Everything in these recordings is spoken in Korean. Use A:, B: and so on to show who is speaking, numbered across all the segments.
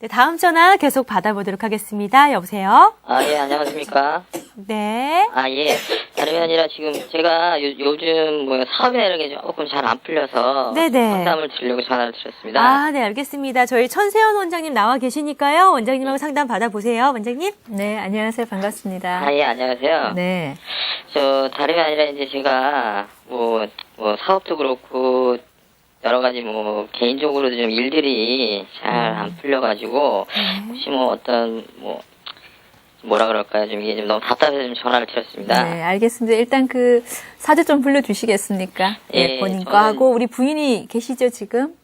A: 네, 다음 전화 계속 받아보도록 하겠습니다. 여보세요?
B: 예, 안녕하십니까.
A: 네.
B: 예. 다름이 아니라 지금 제가 요즘 뭐 사업이나 이런 게 조금 잘 안 풀려서
A: 네네.
B: 상담을 드리려고 전화를 드렸습니다.
A: 아, 네, 알겠습니다. 저희 천세현 원장님 나와 계시니까요. 원장님하고 상담 받아보세요. 원장님?
C: 네, 안녕하세요. 반갑습니다.
B: 예, 안녕하세요.
C: 네.
B: 다름이 아니라 이제 제가 뭐 사업도 그렇고 여러 가지 뭐 개인적으로도 좀 일들이 잘 안 풀려가지고 혹시 뭐 어떤 뭐라 그럴까요? 좀 이게 좀 너무 답답해서 좀 전화를 드렸습니다.
C: 네, 알겠습니다. 일단 그 사주 좀 불러주시겠습니까? 네,
B: 예,
C: 본인 거
B: 저는-
C: 하고 우리 부인이 계시죠, 지금?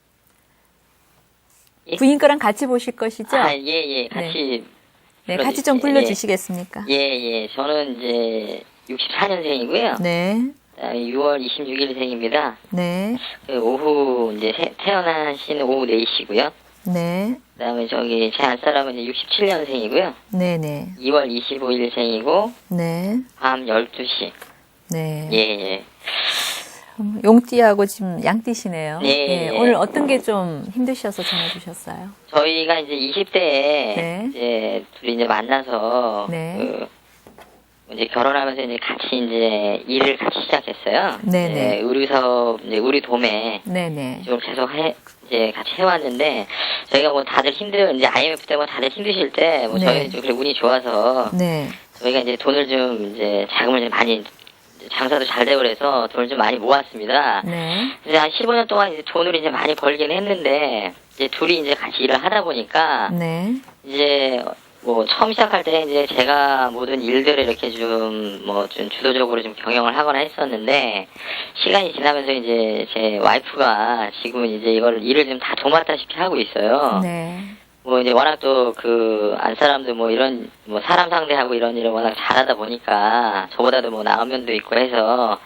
B: 예?
C: 부인 거랑 같이 보실 것이죠?
B: 예, 같이.
C: 네, 같이 좀 불러주시겠습니까?
B: 예. 저는 이제 64년생이고요.
C: 네,
B: 6월 26일생입니다.
C: 네,
B: 오후 이제 태어난 시는 오후 4시고요.
C: 네,
B: 그다음에 제 안사람은 이제 67년생이고요.
C: 네, 네,
B: 2월 25일생이고
C: 네,
B: 밤 12시.
C: 네.
B: 예.
C: 용띠하고 지금 양띠시네요.
B: 네.
C: 오늘 어떤 게 좀 힘드셔서 전화 주셨어요?
B: 저희가 이제 20대에
C: 네.
B: 이제 둘이 이제 만나서
C: 네.
B: 이제 결혼하면서 이제 같이 이제 일을 같이 시작했어요.
C: 네네.
B: 의류사업 이제 우리 도매
C: 네, 네.
B: 지금 계속 이제 같이 해왔는데 저희가 뭐 다들 이제 IMF 때문에 다들 힘드실 때
C: 네.
B: 저희는 좀 그래 운이 좋아서
C: 네.
B: 저희가 이제 돈을 좀 이제 자금을 좀 많이 장사도 잘 되고 그래서 돈을 좀 많이 모았습니다.
C: 네.
B: 이제 한 15년 동안 이제 돈을 이제 많이 벌긴 했는데 이제 둘이 이제 같이 일을 하다 보니까
C: 네.
B: 이제 처음 시작할 때 이제 제가 모든 일들을 이렇게 좀 주도적으로 좀 경영을 하거나 했었는데 시간이 지나면서 이제 제 와이프가 지금은 이제 이걸 일을 좀 다 도맡다시피 하고 있어요.
C: 네.
B: 이제 워낙 또 안사람도 이런 사람 상대하고 이런 일을 워낙 잘하다 보니까 저보다도 나은 면도 있고 해서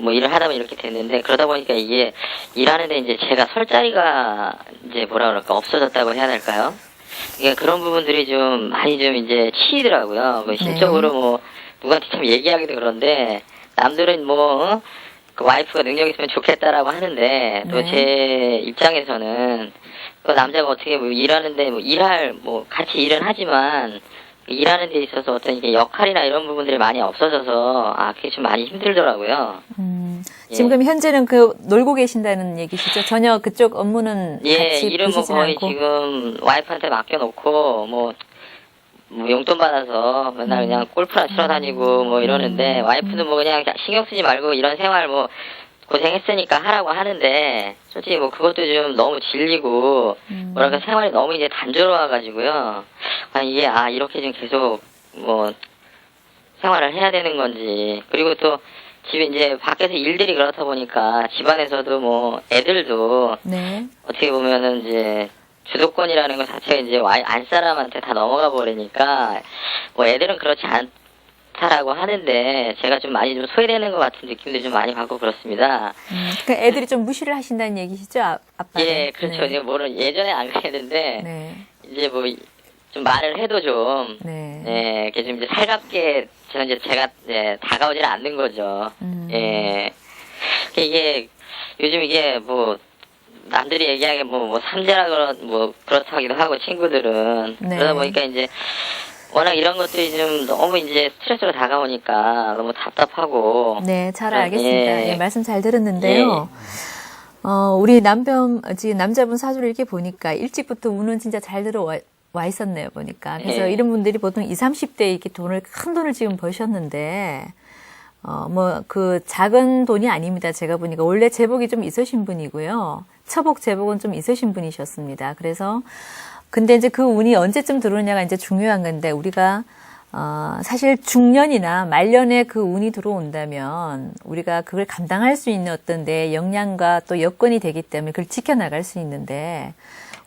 B: 일을 하다 보니 이렇게 됐는데 그러다 보니까 이게 일하는데 이제 제가 설 자리가 이제 뭐라 그럴까 없어졌다고 해야 될까요? 이게 그런 부분들이 좀 많이 좀 이제 치이더라고요. 심적으로 누구한테 참 얘기하기도 그런데 남들은 그 와이프가 능력 있으면 좋겠다라고 하는데 또 제 입장에서는 그 남자가 어떻게 일하는데 같이 일은 하지만 일하는 데 있어서 어떤 이게 역할이나 이런 부분들이 많이 없어져서 그게 좀 많이 힘들더라고요.
C: 지금 그럼 현재는 놀고 계신다는 얘기시죠? 전혀 그쪽 업무는 같이
B: 일은
C: 보시진
B: 거의
C: 않고.
B: 지금 와이프한테 맡겨놓고 용돈 받아서 맨날 그냥 골프나 치러 다니고 이러는데 와이프는 그냥 신경 쓰지 말고 이런 생활 고생했으니까 하라고 하는데 솔직히 그것도 좀 너무 질리고 뭐랄까 생활이 너무 이제 단조로워가지고요. 이게 이렇게 좀 계속 생활을 해야 되는 건지 그리고 또 집에 이제 밖에서 일들이 그렇다 보니까 집안에서도 애들도
C: 네.
B: 어떻게 보면은 이제 주도권이라는 것 자체가 이제 안사람한테 다 넘어가 버리니까 애들은 그렇지 않다라고 하는데 제가 좀 많이 좀 소외되는 것 같은 느낌도 좀 많이 받고 그렇습니다.
C: 그러니까 애들이 좀 무시를 하신다는 얘기시죠? 아빠는?
B: 예, 그렇죠.
C: 네.
B: 이제 예전에 안 그랬는데
C: 네.
B: 이제 좀 말을 해도 좀
C: 네.
B: 이렇게 좀 이제 살갑게 제가 다가오지는 않는 거죠. 예. 이게 요즘 이게 남들이 얘기하기에 삼재라 그렇다고 하기도 하고 친구들은
C: 네.
B: 그러다 보니까 이제 워낙 이런 것들이 좀 너무 이제 스트레스로 다가오니까 너무 답답하고
C: 네, 잘 알겠습니다.
B: 예.
C: 예, 말씀 잘 들었는데요. 우리 지금 남자분 사주를 이렇게 보니까 일찍부터 운은 진짜 잘 들어와 있었네요, 보니까. 그래서
B: 예.
C: 이런 분들이 보통 20, 30대에 이렇게 큰 돈을 지금 버셨는데, 작은 돈이 아닙니다. 제가 보니까 원래 재복이 좀 있으신 분이고요. 처복, 재복은 좀 있으신 분이셨습니다. 그래서, 근데 이제 그 운이 언제쯤 들어오냐가 이제 중요한 건데, 우리가, 사실 중년이나 말년에 그 운이 들어온다면, 우리가 그걸 감당할 수 있는 어떤 내 역량과 또 여건이 되기 때문에 그걸 지켜나갈 수 있는데,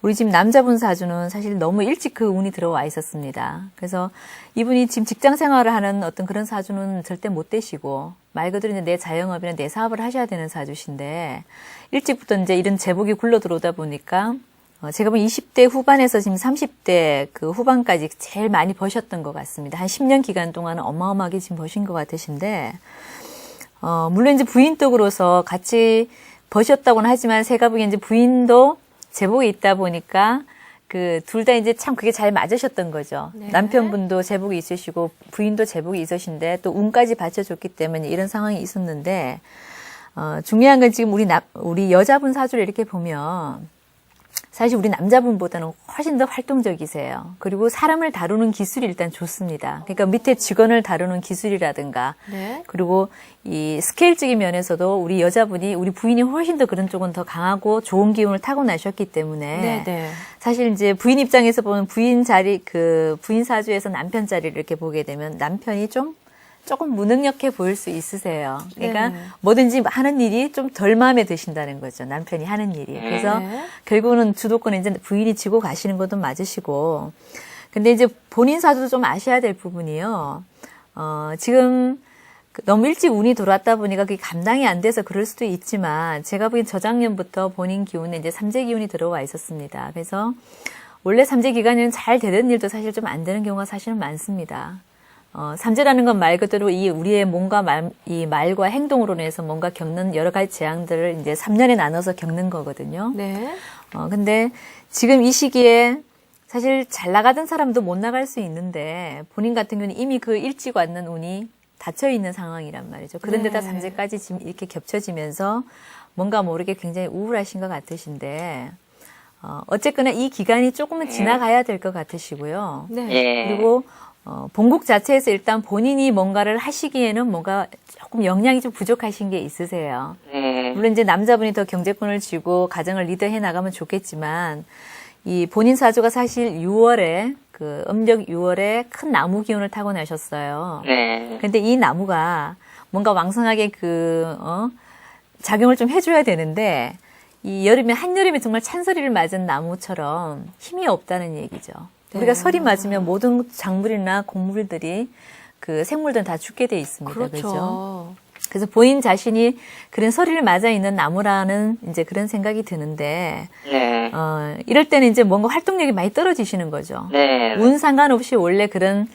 C: 우리 지금 남자분 사주는 사실 너무 일찍 그 운이 들어와 있었습니다. 그래서 이분이 지금 직장 생활을 하는 어떤 그런 사주는 절대 못 되시고 말 그대로 이제 내 자영업이나 내 사업을 하셔야 되는 사주신데 일찍부터 이제 이런 제복이 굴러 들어오다 보니까 제가 보면 20대 후반에서 지금 30대 그 후반까지 제일 많이 버셨던 것 같습니다. 한 10년 기간 동안은 어마어마하게 지금 버신 것 같으신데 물론 이제 부인 쪽으로서 같이 버셨다고는 하지만 제가 보기엔 이제 부인도 제복이 있다 보니까 그 둘 다 이제 참 그게 잘 맞으셨던 거죠.
A: 네.
C: 남편분도 제복이 있으시고 부인도 제복이 있으신데 또 운까지 받쳐줬기 때문에 이런 상황이 있었는데 중요한 건 지금 우리 여자분 사주를 이렇게 보면 사실 우리 남자분보다는 훨씬 더 활동적이세요. 그리고 사람을 다루는 기술이 일단 좋습니다. 그러니까 밑에 직원을 다루는 기술이라든가
A: 네.
C: 그리고 이 스케일적인 면에서도 우리 여자분이 우리 부인이 훨씬 더 그런 쪽은 더 강하고 좋은 기운을 타고나셨기 때문에
A: 네.
C: 사실 이제 부인 입장에서 보면 부인 사주에서 남편 자리를 이렇게 보게 되면 남편이 조금 무능력해 보일 수 있으세요. 그러니까
A: 네.
C: 뭐든지 하는 일이 좀 덜 마음에 드신다는 거죠. 남편이 하는 일이. 그래서 결국은 주도권은 이제 부인이 지고 가시는 것도 맞으시고. 근데 이제 본인 사주도 좀 아셔야 될 부분이요. 지금 너무 일찍 운이 들어왔다 보니까 그게 감당이 안 돼서 그럴 수도 있지만 제가 보기엔 저작년부터 본인 기운에 이제 삼재 기운이 들어와 있었습니다. 그래서 원래 삼재 기간에는 잘 되는 일도 사실 좀 안 되는 경우가 사실은 많습니다. 삼재라는 건 말 그대로 우리의 몸과 이 말과 행동으로 인해서 뭔가 겪는 여러 가지 재앙들을 이제 3년에 나눠서 겪는 거거든요.
A: 네.
C: 근데 지금 이 시기에 사실 잘 나가던 사람도 못 나갈 수 있는데 본인 같은 경우는 이미 그 일찍 왔는 운이 닫혀 있는 상황이란 말이죠. 그런데다
A: 네.
C: 삼재까지 지금 이렇게 겹쳐지면서 뭔가 모르게 굉장히 우울하신 것 같으신데, 어쨌거나 이 기간이 조금은 지나가야 될 것 같으시고요.
A: 네.
B: 예.
C: 그리고 본국 자체에서 일단 본인이 뭔가를 하시기에는 뭔가 조금 역량이 좀 부족하신 게 있으세요.
B: 네.
C: 물론 이제 남자분이 더 경제권을 쥐고 가정을 리드해 나가면 좋겠지만 이 본인 사주가 사실 6월에 음력 6월에 큰 나무 기운을 타고 나셨어요.
B: 네.
C: 근데 이 나무가 뭔가 왕성하게 작용을 좀 해줘야 되는데 이 여름에 한여름에 정말 찬설이를 맞은 나무처럼 힘이 없다는 얘기죠. 우리가 설이 맞으면 모든 작물이나 곡물들이 그 생물들은 다 죽게 돼 있습니다. 그렇죠. 그래서 본인 자신이 그런 설이를 맞아 있는 나무라는 이제 그런 생각이 드는데,
B: 네.
C: 이럴 때는 이제 뭔가 활동력이 많이 떨어지시는 거죠.
B: 네.
C: 운 상관없이 원래 그런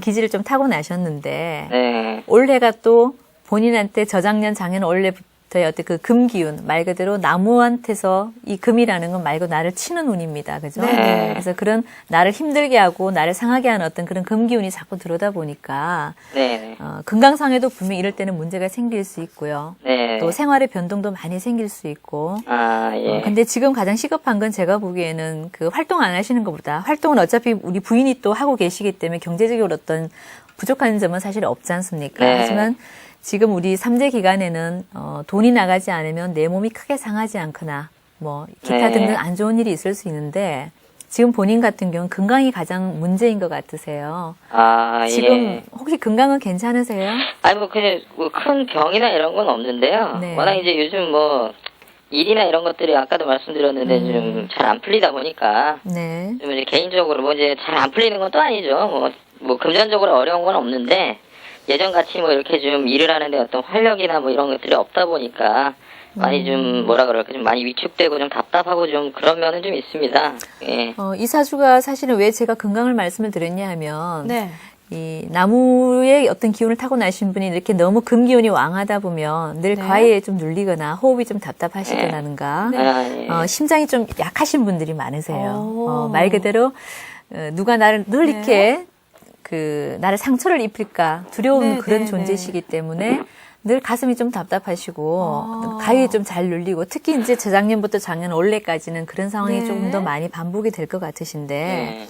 C: 기질을 좀 타고 나셨는데,
B: 네.
C: 올해가 또 본인한테 저작년, 작년 원래부터의 어떤 그 금 기운, 말 그대로 나무한테서 이 금이라는 건 말고 나를 치는 운입니다. 그죠?
B: 네.
C: 그래서 그런 나를 힘들게 하고 나를 상하게 하는 어떤 그런 금 기운이 자꾸 들어오다 보니까,
B: 네.
C: 건강상에도 분명히 이럴 때는 문제가 생길 수 있고요.
B: 네.
C: 또 생활의 변동도 많이 생길 수 있고.
B: 아, 예.
C: 근데 지금 가장 시급한 건 제가 보기에는 그 활동 안 하시는 것보다 활동은 어차피 우리 부인이 또 하고 계시기 때문에 경제적으로 어떤 부족한 점은 사실 없지 않습니까?
B: 네.
C: 하지만 지금 우리 삼재 기간에는 돈이 나가지 않으면 내 몸이 크게 상하지 않거나 뭐 기타
B: 네.
C: 등등 안 좋은 일이 있을 수 있는데 지금 본인 같은 경우는 건강이 가장 문제인 것 같으세요.
B: 아,
C: 지금
B: 예.
C: 혹시 건강은 괜찮으세요?
B: 아니, 그냥, 큰 병이나 이런 건 없는데요.
C: 네.
B: 워낙 이제 요즘 일이나 이런 것들이 아까도 말씀드렸는데 좀 잘 안 풀리다 보니까,
C: 네.
B: 좀 이제 개인적으로 이제 잘 안 풀리는 건 또 아니죠. 금전적으로 어려운 건 없는데, 예전같이 이렇게 좀 일을 하는데 어떤 활력이나 이런 것들이 없다 보니까, 많이 좀 좀 많이 위축되고 좀 답답하고 좀 그런 면은 좀 있습니다. 예.
C: 이 사주가 사실은 왜 제가 건강을 말씀을 드렸냐 하면,
A: 네.
C: 이 나무의 어떤 기운을 타고 나신 분이 이렇게 너무 금 기운이 왕하다 보면 늘
A: 네.
C: 과외에 좀 눌리거나 호흡이 좀 답답하시거나는가
B: 아, 예.
C: 심장이 좀 약하신 분들이 많으세요.
A: 오.
C: 말 그대로 누가 나를 늘
A: 네.
C: 이렇게 나를 상처를 입힐까 두려운
A: 네,
C: 그런
A: 네,
C: 존재시기 때문에 늘 가슴이 좀 답답하시고
A: 아.
C: 가위에 좀 잘 눌리고 특히 이제 재작년부터 작년 올해까지는 그런 상황이
A: 네.
C: 조금 더 많이 반복이 될 것 같으신데
B: 네.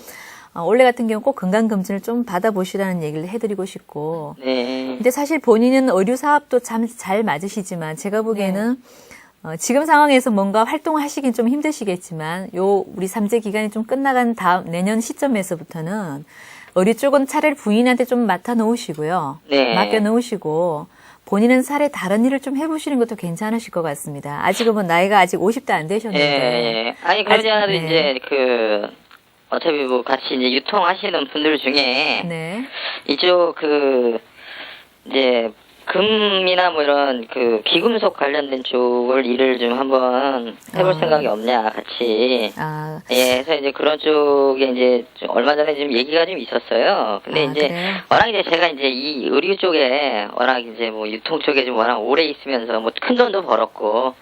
C: 올해 같은 경우 꼭 건강검진을 좀 받아보시라는 얘기를 해드리고 싶고.
B: 네.
C: 근데 사실 본인은 의류 사업도 참 잘 맞으시지만 제가 보기에는 지금 상황에서 뭔가 활동하시긴 좀 힘드시겠지만 우리 삼재 기간이 좀 끝나간 다음 내년 시점에서부터는 의류 쪽은 차라리 부인한테 좀 맡아 놓으시고요.
B: 네.
C: 맡겨 놓으시고 본인은 차라리 다른 일을 좀 해보시는 것도 괜찮으실 것 같습니다. 아직은 나이가 아직 50대 안 되셨는데.
B: 예. 아니, 그러지 않아도
C: 네.
B: 이제 어차피 같이 이제 유통하시는 분들 중에,
C: 네.
B: 이쪽 이제 금이나 뭐 이런 그 비금속 관련된 쪽을 일을 좀 한번 해볼 생각이 없냐, 같이.
C: 아,
B: 예, 그래서 이제 그런 쪽에 이제 좀 얼마 전에 좀 얘기가 좀 있었어요. 근데 이제
C: 그래요?
B: 워낙 이제 제가 이제 이 의류 쪽에 워낙 이제 뭐 유통 쪽에 좀 워낙 오래 있으면서 뭐 큰 돈도 벌었고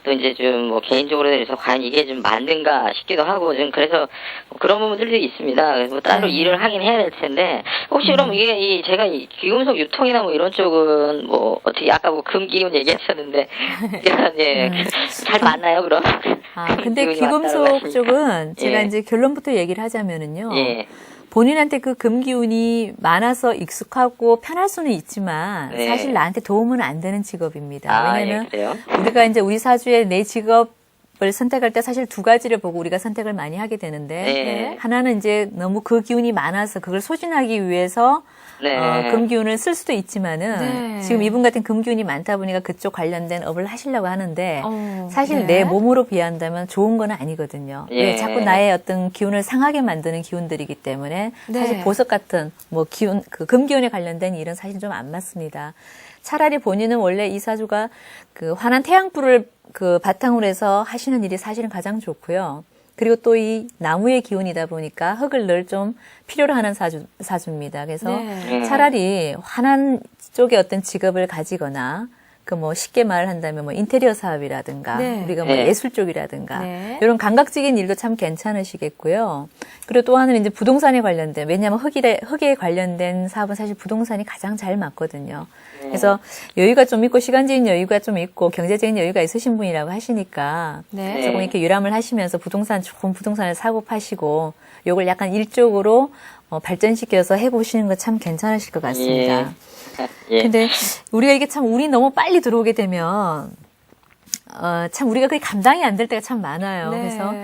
B: 또 이제 좀 뭐 개인적으로 해서 과연 이게 좀 맞는가 싶기도 하고 좀 그래서 뭐 그런 부분들도 있습니다. 그래서 뭐 따로 일을 하긴 해야 될 텐데 혹시 그럼 이게 이 제가 이 귀금속 유통이나 뭐 이런 쪽은 뭐 어떻게 아까 뭐 금기운 얘기하셨는데 예, 잘 맞나요 그럼?
C: 아, 근데
B: 기운이 왔다고
C: 귀금속
B: 하시니까.
C: 쪽은 제가
B: 예.
C: 이제 결론부터 얘기를 하자면은요.
B: 예.
C: 본인한테 그 금기운이 많아서 익숙하고 편할 수는 있지만
B: 네.
C: 사실 나한테 도움은 안 되는 직업입니다.
B: 아,
C: 왜냐면
B: 예, 그래요?
C: 우리가 이제 우리 사주에 내 직업을 선택할 때 사실 두 가지를 보고 우리가 선택을 많이 하게 되는데
B: 네.
C: 하나는 이제 너무 그 기운이 많아서 그걸 소진하기 위해서
B: 네.
C: 금기운을 쓸 수도 있지만은
A: 네.
C: 지금 이분 같은 금기운이 많다 보니까 그쪽 관련된 업을 하시려고 하는데 사실
A: 네.
C: 내 몸으로 비한다면 좋은 건 아니거든요.
B: 예.
C: 왜 자꾸 나의 어떤 기운을 상하게 만드는 기운들이기 때문에
A: 네.
C: 사실 보석 같은 뭐 기운, 그 금기운에 관련된 일은 사실 좀 안 맞습니다. 차라리 본인은 원래 이 사주가 그 환한 태양불을 그 바탕으로 해서 하시는 일이 사실은 가장 좋고요. 그리고 또 이 나무의 기운이다 보니까 흙을 늘 좀 필요로 하는 사주입니다. 그래서
A: 네.
C: 차라리 환한 쪽의 어떤 직업을 가지거나 그 뭐 쉽게 말을 한다면 뭐 인테리어 사업이라든가
A: 네.
C: 우리가 뭐
B: 네.
C: 예술 쪽이라든가
A: 네.
C: 이런 감각적인 일도 참 괜찮으시겠고요. 그리고 또 하나는 이제 부동산에 관련된 왜냐하면 흙에 관련된 사업은 사실 부동산이 가장 잘 맞거든요. 그래서 여유가 좀 있고 시간적인 여유가 좀 있고 경제적인 여유가 있으신 분이라고 하시니까
A: 네.
C: 조금 이렇게 유람을 하시면서 좋은 부동산을 사고 파시고 요걸 약간 일적으로 발전시켜서 해보시는 거 참 괜찮으실 것 같습니다.
B: 예.
C: 근데 우리가 이게 참 운이 너무 빨리 들어오게 되면 참 우리가 그게 감당이 안 될 때가 참 많아요.
A: 네.
C: 그래서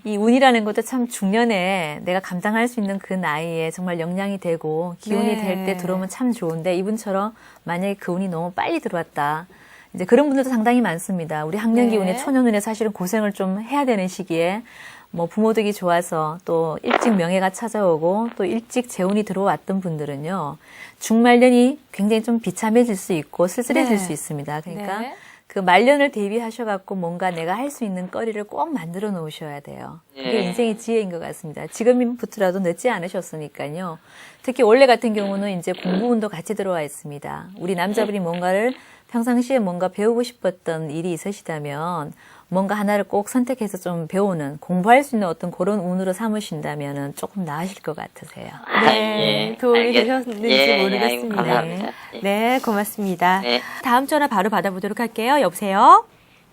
C: 이 운이라는 것도 참 중년에 내가 감당할 수 있는 그 나이에 정말 역량이 되고 기운이
A: 네.
C: 될 때 들어오면 참 좋은데 이분처럼 만약에 그 운이 너무 빨리 들어왔다. 이제 그런 분들도 상당히 많습니다. 우리 학년기
A: 네.
C: 운에 초년운에 사실은 고생을 좀 해야 되는 시기에 뭐 부모 덕이 좋아서 또 일찍 명예가 찾아오고 또 일찍 재운이 들어왔던 분들은요. 중말년이 굉장히 좀 비참해질 수 있고 쓸쓸해질
A: 네.
C: 수 있습니다. 그러니까
A: 네.
C: 그 말년을 대비하셔갖고 뭔가 내가 할 수 있는 거리를 꼭 만들어 놓으셔야 돼요. 그게
B: 예.
C: 인생의 지혜인 것 같습니다. 지금부터라도 늦지 않으셨으니까요. 특히 올해 같은 경우는 이제 공부운도 같이 들어와 있습니다. 우리 남자분이 뭔가를 평상시에 뭔가 배우고 싶었던 일이 있으시다면 뭔가 하나를 꼭 선택해서 좀 배우는 공부할 수 있는 어떤 그런 운으로 삼으신다면은 조금 나으실 것 같으세요.
A: 네, 도움이 되셨는지
B: 예,
A: 모르겠습니다.
B: 아이고, 감사합니다. 예.
A: 네, 고맙습니다.
B: 네.
A: 다음 전화 바로 받아보도록 할게요. 여보세요?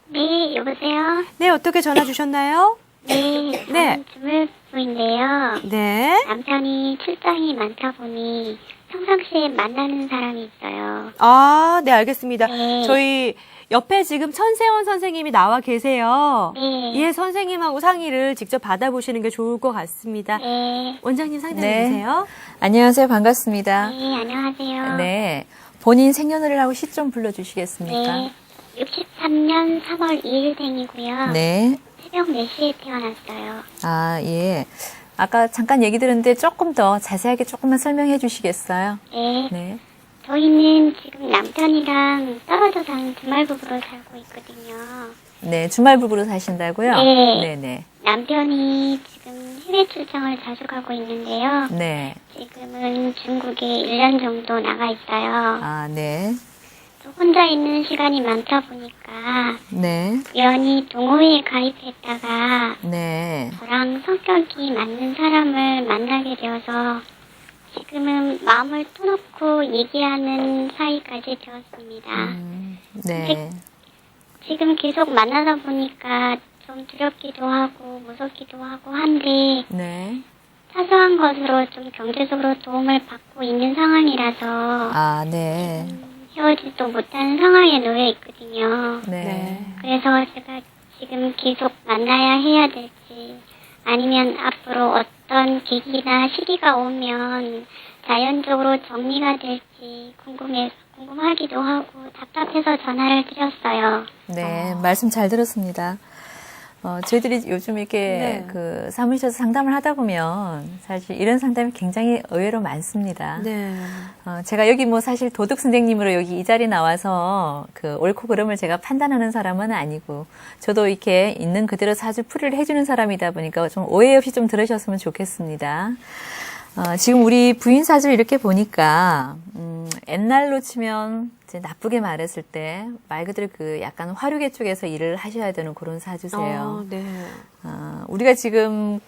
D: 네, 여보세요?
A: 네, 어떻게 전화 주셨나요?
D: 네,
A: 네.
D: 저는 주물부인데요.
A: 네.
D: 남편이 출장이 많다 보니 평상시에 만나는 사람이 있어요.
A: 아, 네, 알겠습니다.
D: 네.
A: 저희 옆에 지금 천세원 선생님이 나와 계세요.
D: 네.
A: 예, 선생님하고 상의를 직접 받아보시는 게 좋을 것 같습니다.
D: 네.
A: 원장님 상담해
C: 네.
A: 주세요.
C: 안녕하세요. 반갑습니다.
D: 네, 안녕하세요.
C: 네. 본인 생년월일하고 시 좀 불러주시겠습니까?
D: 네. 63년 3월 2일생이고요.
C: 네.
D: 새벽 4시에 태어났어요.
C: 아, 예. 아까 잠깐 얘기 들었는데 조금 더 자세하게 조금만 설명해 주시겠어요?
D: 네.
C: 네.
D: 저희는 지금 남편이랑 떨어져 사는 주말부부로 살고 있거든요.
C: 네, 주말 부부로 사신다고요?
D: 네.
C: 네네.
D: 남편이 지금 해외 출장을 자주 가고 있는데요.
C: 네.
D: 지금은 중국에 1년 정도 나가 있어요.
C: 아, 네.
D: 또 혼자 있는 시간이 많다 보니까
C: 네.
D: 우연히 동호회에 가입했다가
C: 네.
D: 저랑 성격이 맞는 사람을 만나게 되어서 지금은 마음을 터놓고 얘기하는 사이까지 되었습니다.
C: 네.
D: 지금 계속 만나다 보니까 좀 두렵기도 하고 무섭기도 하고 한데
C: 네.
D: 사소한 것으로 좀 경제적으로 도움을 받고 있는 상황이라서
C: 아, 네.
D: 헤어지지도 못하는 상황에 놓여 있거든요.
C: 네.
D: 그래서 제가 지금 계속 만나야 해야 될지 아니면 앞으로 어떤 계기나 시기가 오면 자연적으로 정리가 될지 궁금하기도 하고 답답해서 전화를 드렸어요.
C: 네. 말씀 잘 들었습니다. 저희들이 요즘 이렇게
A: 네.
C: 그 사무실에서 상담을 하다 보면 사실 이런 상담이 굉장히 의외로 많습니다.
A: 네.
C: 제가 여기 뭐 사실 도덕 선생님으로 여기 이 자리에 나와서 그 옳고 그름을 제가 판단하는 사람은 아니고 저도 이렇게 있는 그대로 사주 풀이를 해주는 사람이다 보니까 좀 오해 없이 좀 들으셨으면 좋겠습니다. 지금 우리 부인 사주를 이렇게 보니까 옛날로 치면 이제 나쁘게 말했을 때 말 그대로 그 약간 화류계 쪽에서 일을 하셔야 되는 그런 사주세요.
A: 네.
C: 우리가 지금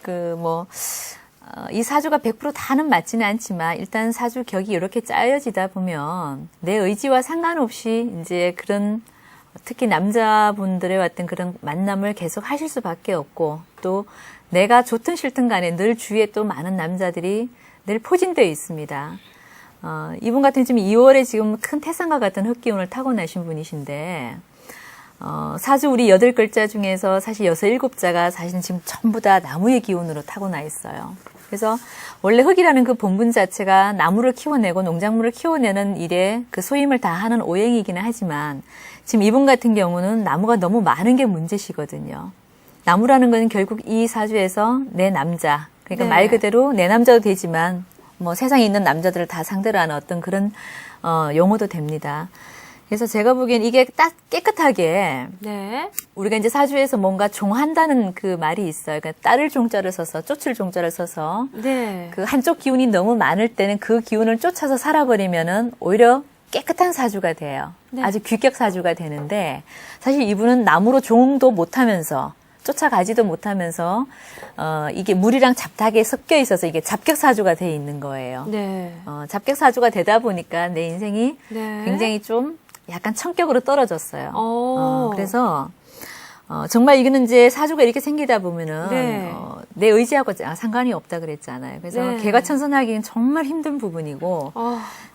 C: 이 사주가 100% 다는 맞지는 않지만 일단 사주 격이 이렇게 짜여지다 보면 내 의지와 상관없이 이제 그런 특히 남자분들의 어떤 그런 만남을 계속 하실 수밖에 없고 또 내가 좋든 싫든 간에 늘 주위에 또 많은 남자들이 늘 포진되어 있습니다. 이분 같은 지금 2월에 지금 큰 태산과 같은 흑기운을 타고나신 분이신데 사주 우리 8글자 중에서 사실 6, 7자가 사실 지금 전부 다 나무의 기운으로 타고나 있어요. 그래서 원래 흑이라는 그 본분 자체가 나무를 키워내고 농작물을 키워내는 일에 그 소임을 다하는 오행이기는 하지만 지금 이분 같은 경우는 나무가 너무 많은 게 문제시거든요. 나무라는 건 결국 이 사주에서 내 남자, 그러니까
A: 네.
C: 말 그대로 내 남자도 되지만 뭐 세상에 있는 남자들을 다 상대로 하는 어떤 그런 용어도 됩니다. 그래서 제가 보기엔 이게 딱 깨끗하게
A: 네.
C: 우리가 이제 사주에서 뭔가 종한다는 그 말이 있어요. 그러니까 따를 종자를 써서 쫓을 종자를 써서
A: 네.
C: 그 한쪽 기운이 너무 많을 때는 그 기운을 쫓아서 살아버리면은 오히려 깨끗한 사주가 돼요.
A: 네.
C: 아주 규격 사주가 되는데 사실 이분은 나무로 종도 못하면서 쫓아가지도 못하면서 이게 물이랑 잡다하게 섞여 있어서 이게 잡격 사주가 돼 있는 거예요.
A: 네.
C: 잡격 사주가 되다 보니까 내 인생이
A: 네.
C: 굉장히 좀 약간 천격으로 떨어졌어요.
A: 오.
C: 그래서 정말 이거는 이제 사주가 이렇게 생기다 보면은
A: 네.
C: 내 의지하고 상관이 없다 그랬잖아요. 그래서
A: 네.
C: 개과천선하기는 정말 힘든 부분이고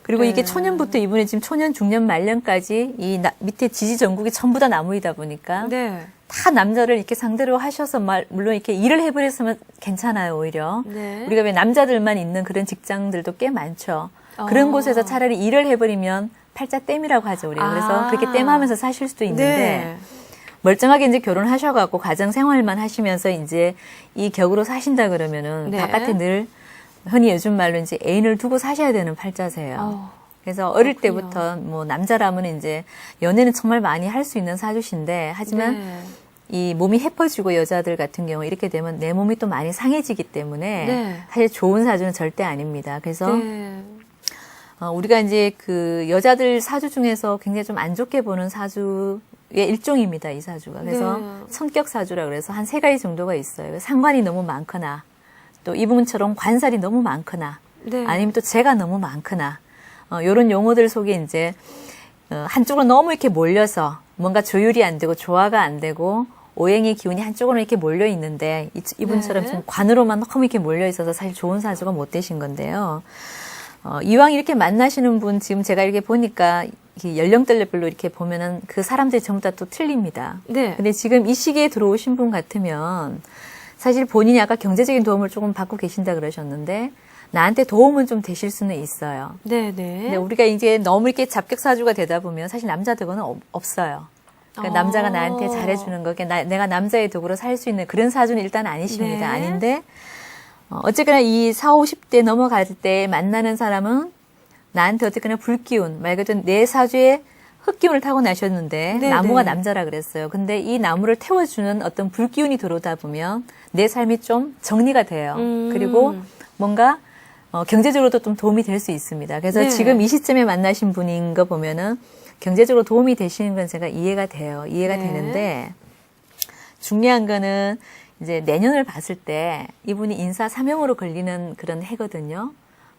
C: 그리고
A: 네.
C: 이게 초년부터 이분이 지금 초년, 중년, 말년까지 이 밑에 지지 전국이 전부 다 나무이다 보니까
A: 네.
C: 다 남자를 이렇게 상대로 하셔서 물론 이렇게 일을 해버렸으면 괜찮아요, 오히려.
A: 네.
C: 우리가 왜 남자들만 있는 그런 직장들도 꽤 많죠. 그런 곳에서 차라리 일을 해버리면 팔자 땜이라고 하죠, 우리가. 그래서 그렇게 땜하면서 사실 수도 있는데
A: 네.
C: 멀쩡하게 이제 결혼하셔갖고 가정 생활만 하시면서 이제 이 격으로 사신다 그러면은
A: 네.
C: 바깥에 늘 흔히 요즘 말로 이제 애인을 두고 사셔야 되는 팔자세요. 그래서 어릴
A: 그렇군요.
C: 때부터 뭐 남자라면 이제 연애는 정말 많이 할 수 있는 사주신데 하지만
A: 네.
C: 이 몸이 해퍼지고 여자들 같은 경우 이렇게 되면 내 몸이 또 많이 상해지기 때문에
A: 네.
C: 사실 좋은 사주는 절대 아닙니다. 그래서
A: 네.
C: 우리가 이제 그 여자들 사주 중에서 굉장히 좀 안 좋게 보는 사주의 일종입니다, 이 사주가. 그래서
A: 네.
C: 성격 사주라 그래서 한 3가지 정도가 있어요. 상관이 너무 많거나 또 이분처럼 관살이 너무 많거나
A: 네.
C: 아니면 또 재가 너무 많거나 이런 용어들 속에 이제 한쪽으로 너무 이렇게 몰려서 뭔가 조율이 안 되고 조화가 안 되고 오행의 기운이 한쪽으로 이렇게 몰려 있는데 이분처럼
A: 네.
C: 좀 관으로만 너무 이렇게 몰려 있어서 사실 좋은 사주가 못 되신 건데요. 이왕 이렇게 만나시는 분 지금 제가 이렇게 보니까 연령대별로 이렇게 보면은 그 사람들이 전부 다 또 틀립니다.
A: 네.
C: 근데 지금 이 시기에 들어오신 분 같으면 사실 본인이 아까 경제적인 도움을 조금 받고 계신다 그러셨는데 나한테 도움은 좀 되실 수는 있어요.
A: 네.
C: 근데
A: 네.
C: 우리가 이제 너무 이렇게 잡격사주가 되다 보면 사실 남자 덕은 없어요. 그러니까 남자가 나한테 잘해주는 거, 내가 남자의 덕으로 살 수 있는 그런 사주는 일단 아니십니다.
A: 네.
C: 아닌데 어쨌거나 이 40, 50대 넘어갈 때 만나는 사람은 나한테 어쨌거나 불기운, 말 그대로 내 사주에 흑기운을 타고 나셨는데
A: 네,
C: 나무가
A: 네.
C: 남자라 그랬어요. 근데 이 나무를 태워주는 어떤 불기운이 들어오다 보면 내 삶이 좀 정리가 돼요. 그리고 뭔가 경제적으로도 좀 도움이 될 수 있습니다. 그래서
A: 네.
C: 지금 이 시점에 만나신 분인 거 보면은 경제적으로 도움이 되시는 건 제가 이해가 돼요. 이해가
A: 네.
C: 되는데 중요한 거는 이제 내년을 봤을 때 이분이 인사 3형으로 걸리는 그런 해거든요.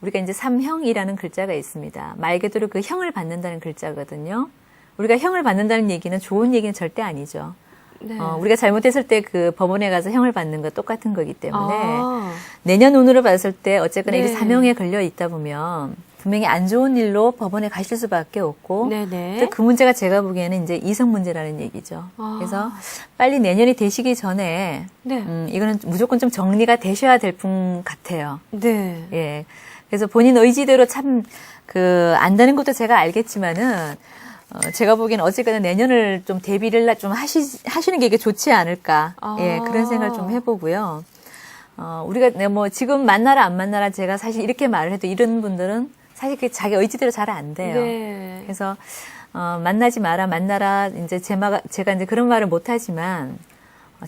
C: 우리가 이제 3형이라는 글자가 있습니다. 말 그대로 그 형을 받는다는 글자거든요. 우리가 형을 받는다는 얘기는 좋은 얘기는 절대 아니죠.
A: 네.
C: 우리가 잘못했을 때 그 법원에 가서 형을 받는 거 똑같은 거기 때문에
A: 아.
C: 내년 운으로 봤을 때 어쨌거나
A: 네.
C: 이 3형에 걸려 있다 보면 분명히 안 좋은 일로 법원에 가실 수밖에 없고
A: 네네.
C: 또 그 문제가 제가 보기에는 이제 이성 문제라는 얘기죠. 그래서 빨리 내년이 되시기 전에
A: 네.
C: 이거는 무조건 좀 정리가 되셔야 될 분 같아요.
A: 네.
C: 예. 그래서 본인 의지대로 참, 안다는 것도 제가 알겠지만은, 제가 보기에는 어쨌거나 내년을 좀 대비를 좀 하시는 게 이게 좋지 않을까. 예, 그런 생각을 좀 해보고요. 우리가 뭐 지금 만나라 안 만나라 제가 사실 이렇게 말을 해도 이런 분들은 사실 그게 자기 의지대로 잘 안 돼요.
A: 네.
C: 그래서 만나지 마라, 만나라 이제 제가 이제 그런 말을 못 하지만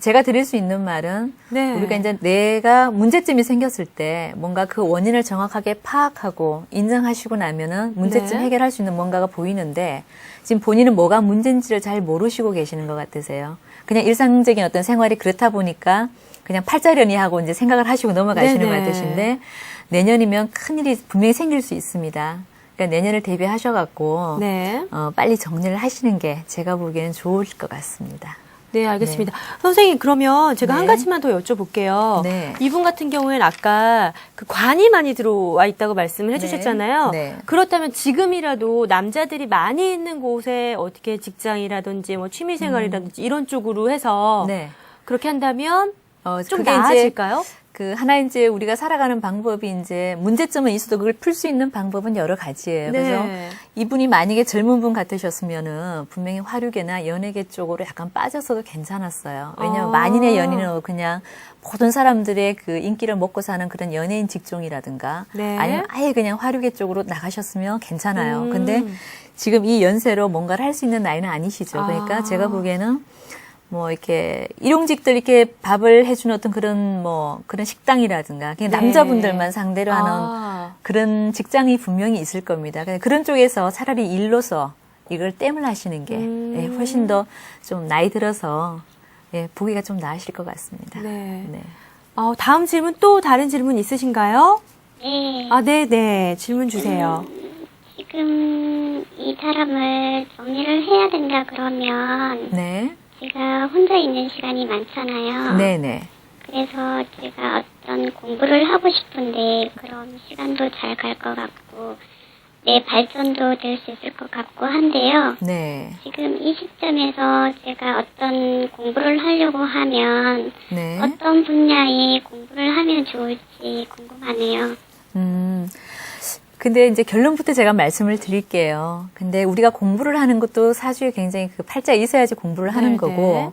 C: 제가 드릴 수 있는 말은
A: 네.
C: 우리가 이제 내가 문제점이 생겼을 때 뭔가 그 원인을 정확하게 파악하고 인정하시고 나면은 문제점
A: 네.
C: 해결할 수 있는 뭔가가 보이는데 지금 본인은 뭐가 문제인지를 잘 모르시고 계시는 것 같으세요. 그냥 일상적인 어떤 생활이 그렇다 보니까 그냥 팔자련이 하고 이제 생각을 하시고 넘어가시는 것
A: 네네.
C: 같으신데 내년이면 큰일이 분명히 생길 수 있습니다. 그러니까 내년을 대비하셔갖고
A: 네.
C: 빨리 정리를 하시는 게 제가 보기에는 좋을 것 같습니다.
A: 네, 알겠습니다. 선생님, 그러면 제가
C: 네.
A: 한 가지만 더 여쭤볼게요.
C: 네.
A: 이분 같은 경우에는 아까 그 관이 많이 들어와 있다고 말씀을 해주셨잖아요.
C: 네.
A: 그렇다면 지금이라도 남자들이 많이 있는 곳에 어떻게 직장이라든지 뭐 취미생활이라든지 이런 쪽으로 해서
C: 네.
A: 그렇게 한다면 좀
C: 그게
A: 나아질까요?
C: 그 하나 이제 우리가 살아가는 방법이 이제 문제점은 있어도 그걸 풀 수 있는 방법은 여러 가지예요.
A: 네.
C: 그래서 이분이 만약에 젊은 분 같으셨으면은 분명히 화류계나 연예계 쪽으로 약간 빠졌어도 괜찮았어요. 왜냐하면 만인의 연인은 그냥 모든 사람들의 그 인기를 먹고 사는 그런 연예인 직종이라든가
A: 네.
C: 아니면 아예 그냥 화류계 쪽으로 나가셨으면 괜찮아요. 근데 지금 이 연세로 뭔가를 할 수 있는 나이는 아니시죠. 그러니까 제가 보기에는 뭐 이렇게 일용직들 이렇게 밥을 해주는 어떤 그런 그런 식당이라든가 그냥
A: 네.
C: 남자분들만 상대로 하는 그런 직장이 분명히 있을 겁니다. 그런 쪽에서 차라리 일로서 이걸 땜을 하시는 게 예, 훨씬 더 좀 나이 들어서 예, 보기가 좀 나으실 것 같습니다.
A: 네.
C: 네.
A: 다음 질문 또 다른 질문 있으신가요?
D: 네.
A: 네. 질문 주세요.
D: 지금 이 사람을 정리를 해야 된다 그러면
C: 네.
D: 제가 혼자 있는 시간이 많잖아요.
C: 네네.
D: 그래서 제가 어떤 공부를 하고 싶은데 그런 시간도 잘 갈 것 같고 내 발전도 될 수 있을 것 같고 한데요.
C: 네.
D: 지금 이 시점에서 제가 어떤 공부를 하려고 하면
C: 네.
D: 어떤 분야의 공부를 하면 좋을지 궁금하네요.
C: 근데 이제 결론부터 제가 말씀을 드릴게요. 근데 우리가 공부를 하는 것도 사실 굉장히 그 팔자에 있어야지 공부를 하는
A: 네,
C: 거고,
A: 네.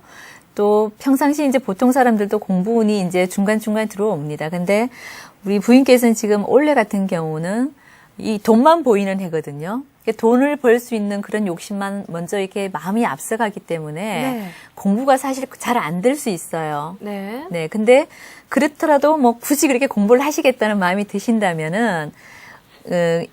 C: 또 평상시 이제 보통 사람들도 공부운이 이제 중간중간 들어옵니다. 근데 우리 부인께서는 지금 올해 같은 경우는 이 돈만 보이는 해거든요. 돈을 벌 수 있는 그런 욕심만 먼저 이렇게 마음이 앞서가기 때문에
A: 네.
C: 공부가 사실 잘 안 될 수 있어요.
A: 네.
C: 네. 근데 그렇더라도 뭐 굳이 그렇게 공부를 하시겠다는 마음이 드신다면은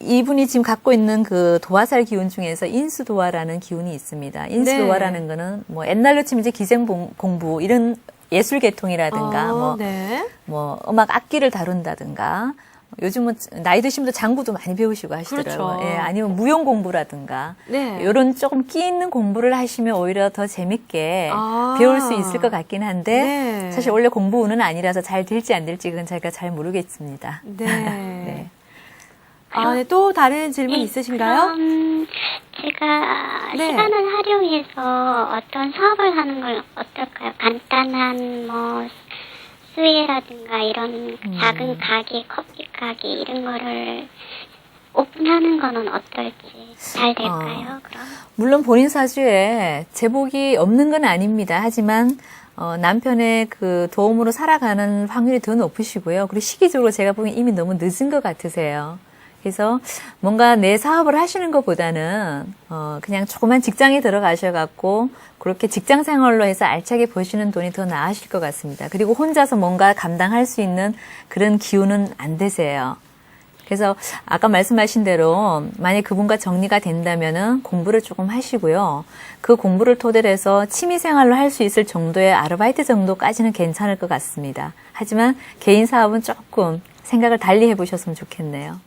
C: 이분이 지금 갖고 있는 그 도화살 기운 중에서 인수도화라는 기운이 있습니다. 인수도화라는
A: 네.
C: 거는 뭐 옛날로 치면 이제 기생 공부 이런 예술 계통이라든가
A: 네.
C: 뭐 음악 악기를 다룬다든가 요즘은 나이 드신 분들 장구도 많이 배우시고 하시더라고요.
A: 그렇죠.
C: 예, 아니면 무용 공부라든가
A: 네.
C: 이런 조금 끼 있는 공부를 하시면 오히려 더 재밌게
A: 아.
C: 배울 수 있을 것 같긴 한데
A: 네.
C: 사실 원래 공부운은 아니라서 잘 될지 안 될지 그건 제가 잘 모르겠습니다.
A: 네.
C: 네.
A: 네. 또 다른 질문 있으신가요?
D: 그럼 제가
A: 네.
D: 시간을 활용해서 어떤 사업을 하는 걸 어떨까요? 간단한 뭐 수혜라든가 이런 작은 가게, 커피 가게 이런 거를 오픈하는 거는 어떨지 잘 될까요? 그럼?
C: 물론 본인 사주에 제복이 없는 건 아닙니다. 하지만 남편의 그 도움으로 살아가는 확률이 더 높으시고요. 그리고 시기적으로 제가 보기엔 이미 너무 늦은 것 같으세요. 그래서 뭔가 내 사업을 하시는 것보다는 그냥 조그만 직장에 들어가셔갖고 그렇게 직장 생활로 해서 알차게 버시는 돈이 더 나으실 것 같습니다. 그리고 혼자서 뭔가 감당할 수 있는 그런 기운은 안 되세요. 그래서 아까 말씀하신 대로 만약 그분과 정리가 된다면은 공부를 조금 하시고요. 그 공부를 토대로 해서 취미 생활로 할 수 있을 정도의 아르바이트 정도까지는 괜찮을 것 같습니다. 하지만 개인 사업은 조금 생각을 달리 해보셨으면 좋겠네요.